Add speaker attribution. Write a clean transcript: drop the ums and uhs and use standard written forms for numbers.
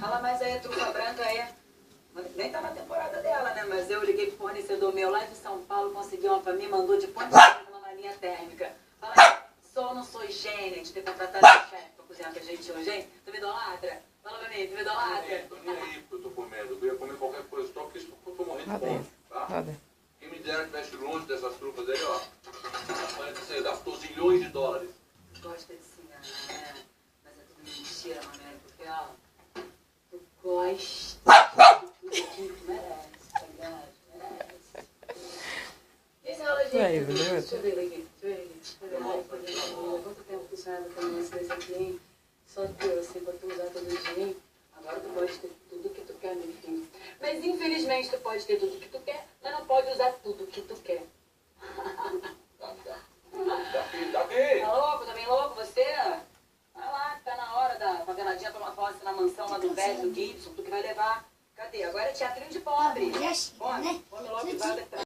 Speaker 1: Fala, mas aí a trufa branca é... Nem tá na temporada dela, né? Mas eu liguei pro fornecedor meu lá de São Paulo, consegui uma pra mim, mandou de ponte na linha térmica. Fala aí, sou ou não sou higiene de ter contratado esse chefe pra cozinhar pra gente hoje, hein? Tu me idolatra? Fala pra mim, tu me idolatra?
Speaker 2: Tô nem aí porque eu tô comendo. Eu ia comer qualquer coisa só porque eu tô morrendo de fome, tá? Quem me dera que estivesse longe dessas trufas aí, ó. Parece que você gastou zilhões de dólares.
Speaker 1: Gosta de se enganar, né? Mas é tudo mentira, mané, porque, ó, tu gosta de tudo que tu merece, tá ligado? Merece. Esse é o jeito. Deixa eu ver aqui, deixa eu ver. Quanto tempo que isso é desse aqui, hein? Só teu, assim, pra tu usar todo dia, hein? Agora tu pode ter tudo que tu quer, meu filho. Mas infelizmente tu pode ter tudo que tu quer, mas não pode usar tudo que tu quer.
Speaker 2: Daqui!
Speaker 1: Tá louco? Tá bem louco você? Vai lá, que tá na hora da faveladinha tomar posse na mansão lá do velho, do Gibson, tu que vai levar. Cadê? Agora é teatrinho de pobre. Come logo que vai